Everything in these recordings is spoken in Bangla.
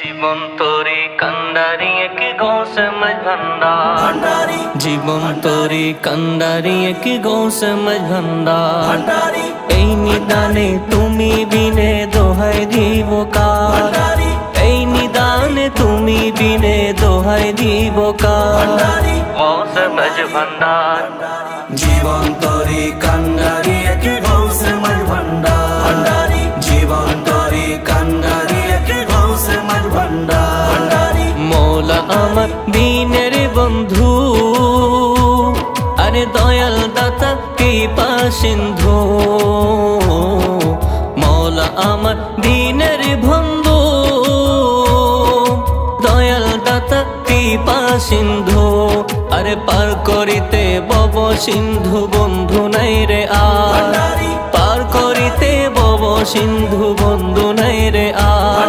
জীবন তোরে কান্ডারি এক গৌসমজ ভন্ডার, জীবন তোরে কান্ডারি এক গৌসমজ ভন্ডার। এই নিদানে তুমি বিনে দোহাই দিব কার, এই নিদানে তুমি বিনে দোহাই দিব কার। গৌসমজ ভন্ডার, জীবন তোরে কান্ডারি এক গৌসমজ ভন্ডার, জীবন তোরে কান্ডারি এক গৌসমজ ভন্ডার। মৌলা আমার দিনের বন্ধু, আরে দয়াল দাতা কৃপা সিন্ধু। মৌলা আমার দিনের বন্ধু, দয়াল দাতা কৃপা সিন্ধু। আরে পার করিতে বব সিন্ধু বন্ধু নাই রে আর, পার করিতে বব সিন্ধু বন্ধু নাই রে আর।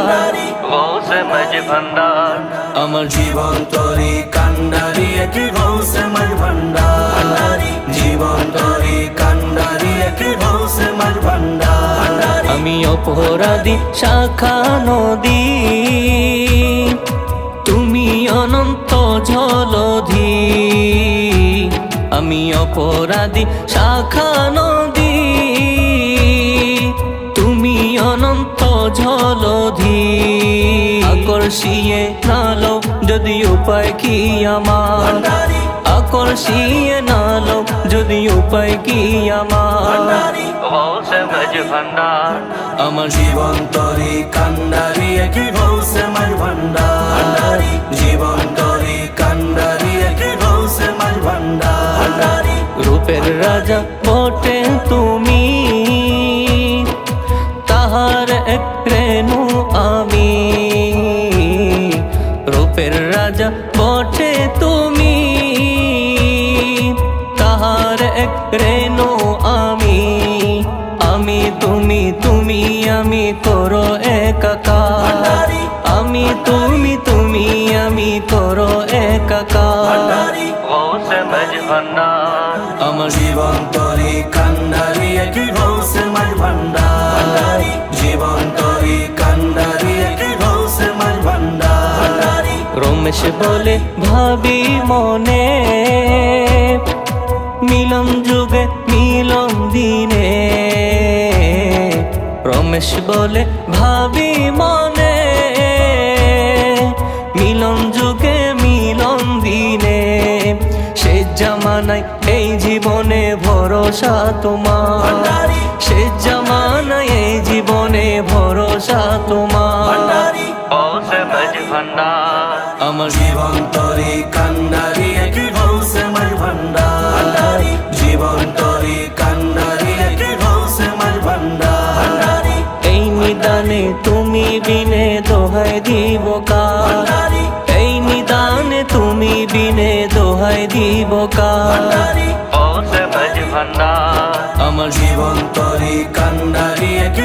গৌসমজ ভন্ডার, আমার জীবন তোরে কান্ডারি এক গৌসমজ ভন্ডার, জীবন তোরে কান্ডারি এক গৌসমজ ভন্ডার। আমি অপরাধী শাখা নদী, তুমি অনন্ত জলধি। আমি অপরাধী শাখা নদী, তুমি অনন্ত জলধি। আকর্ষিয়ে নালো যদি উপায় কি আমার, আকর্ষিয়ে নালো যদি উপায় কি আমার। গৌসমজ ভন্ডার, আমার জীবন তোরে কান্ডারি এক গৌসমজ ভন্ডার, জীবন তোরে কান্ডারি এক গৌসমজ ভন্ডার। রূপের রাজা বটে তুমি, তাহার এক রেণু আমি। রূপের রাজা বটে তুমি, তাহার এক রেণু আমি। আমি তুমি তুমি আমি করো একাকার, আমি তুমি তুমি আমি করো একাকার। গৌসমজ ভন্ডার, আমার জীবন তোরে কান্ডারি এক গৌসমজ ভন্ডার, জীবন তোরে কান্ডারি এক গৌসমজ ভন্ডার। রমেশ বলে ভাবি মনে, মিলন যুগে মিলন দিনে। রমেশ বলে ভাবি মনে, মিলন যুগে মিলন দিনে। সে জামানায় এই জীবনে ভরসা তোমার, সে জামানায় এই জীবনে ভরসা তোমার। গৌসমজ ভন্ডার, আমার জীবন তোরে কান্ডারি এক গৌসমজ ভন্ডার, জীবন তোরে কান্ডারি এক গৌসমজ ভন্ডার। এই নিদানে তুমি বিনে দোহাই দিব কার, এই নিদানে তুমি বিনে দোহাই দিব কার। গৌসমজ ভন্ডার, আমার জীবন তোরে কান্ডারি এক